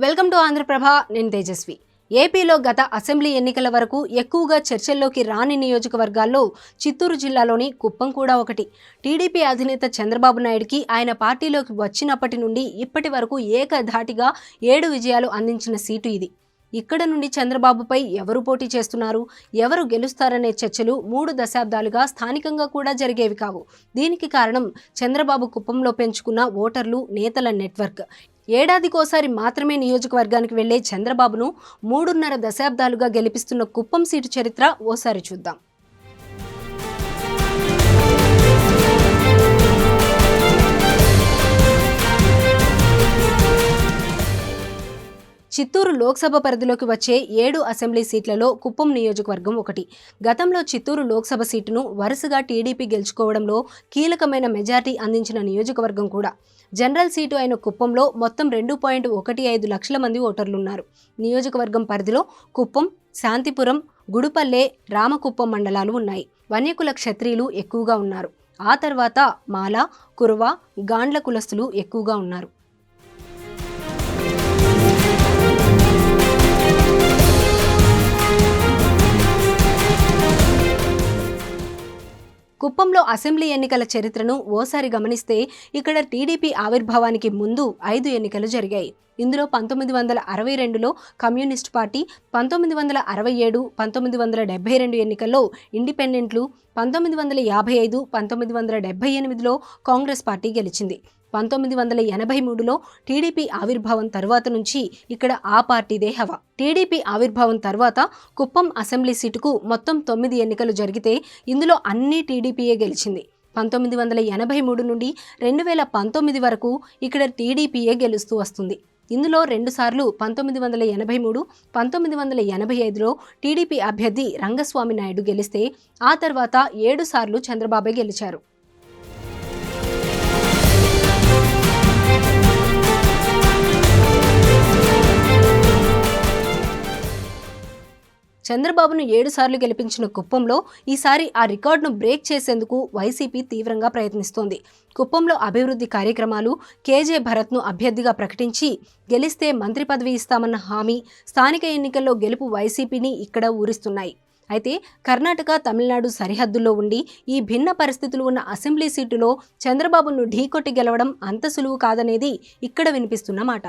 Welcome to Andhraprabha. నేను తేజస్వి. ఏపీలో గత అసెంబ్లీ ఎన్నికల వరకు ఎక్కువగా చర్చల్లోకి రాని నియోజకవర్గాల్లో చిత్తూరు జిల్లాలోని కుప్పం కూడా ఒకటి. టీడీపీ అధినేత చంద్రబాబు నాయుడుకి ఆయన పార్టీలోకి వచ్చినప్పటి నుండి ఇప్పటి వరకు ఏకధాటిగా 7 విజయాలు అందించిన సీటు ఇది. ఇక్కడ నుండి చంద్రబాబుపై ఎవరు పోటీ చేస్తున్నారు, ఎవరు గెలుస్తారనే చర్చలు 3 దశాబ్దాలుగా స్థానికంగా కూడా జరిగేవి కావు. దీనికి కారణం చంద్రబాబు కుప్పంలో పెంచుకున్న ఓటర్లు, నేతల నెట్వర్క్. ఏడాదికోసారి మాత్రమే నియోజకవర్గానికి వెళ్లే చంద్రబాబును 3.5 దశాబ్దాలుగా గెలిపిస్తున్న కుప్పం సీటు చరిత్ర ఓసారి చూద్దాం. చిత్తూరు లోక్సభ పరిధిలోకి వచ్చే 7 అసెంబ్లీ సీట్లలో కుప్పం నియోజకవర్గం ఒకటి. గతంలో చిత్తూరు లోక్సభ సీటును వరుసగా టీడీపీ గెలుచుకోవడంలో కీలకమైన మెజార్టీ అందించిన నియోజకవర్గం కూడా. జనరల్ సీటు అయిన కుప్పంలో మొత్తం 2.15 లక్షల మంది ఓటర్లున్నారు. నియోజకవర్గం పరిధిలో కుప్పం, శాంతిపురం, గుడుపల్లె, రామకుప్పం మండలాలు ఉన్నాయి. వన్యకుల క్షత్రియులు ఎక్కువగా ఉన్నారు. ఆ తర్వాత మాల, కురవ, గాండ్ల కులస్తులు ఎక్కువగా ఉన్నారు. కుప్పంలో అసెంబ్లీ ఎన్నికల చరిత్రను ఓసారి గమనిస్తే ఇక్కడ టీడీపీ ఆవిర్భావానికి ముందు 5 ఎన్నికలు జరిగాయి. ఇందులో 1962లో కమ్యూనిస్ట్ పార్టీ, 1967, 1972 ఎన్నికల్లో ఇండిపెండెంట్లు, 1955, 1978లో కాంగ్రెస్ పార్టీ గెలిచింది. 1983లో టీడీపీ ఆవిర్భావం తర్వాత నుంచి ఇక్కడ ఆ పార్టీదే హవా. టీడీపీ ఆవిర్భావం తర్వాత కుప్పం అసెంబ్లీ సీటుకు మొత్తం 9 ఎన్నికలు జరిగితే ఇందులో అన్నీ టీడీపీయే గెలిచింది. 1983 నుండి 2019 వరకు ఇక్కడ టీడీపీయే గెలుస్తూ వస్తుంది. ఇందులో 2 సార్లు 1983, 1985లో టీడీపీ అభ్యర్థి రంగస్వామి నాయుడు గెలిస్తే ఆ తర్వాత 7 సార్లు చంద్రబాబే గెలిచారు. చంద్రబాబును 7 సార్లు గెలిపించిన కుప్పంలో ఈసారి ఆ రికార్డును బ్రేక్ చేసేందుకు వైసీపీ తీవ్రంగా ప్రయత్నిస్తోంది. కుప్పంలో అభివృద్ధి కార్యక్రమాలు, కేజే భరత్ను అభ్యర్థిగా ప్రకటించి గెలిస్తే మంత్రి పదవి ఇస్తామన్న హామీ, స్థానిక ఎన్నికల్లో గెలుపు వైసీపీని ఇక్కడ ఊరిస్తున్నాయి. అయితే కర్ణాటక, తమిళనాడు సరిహద్దుల్లో ఉండి ఈ భిన్న పరిస్థితులు ఉన్న అసెంబ్లీ సీటులో చంద్రబాబును ఢీకొట్టి గెలవడం అంత సులువు కాదనేది ఇక్కడ వినిపిస్తున్న మాట.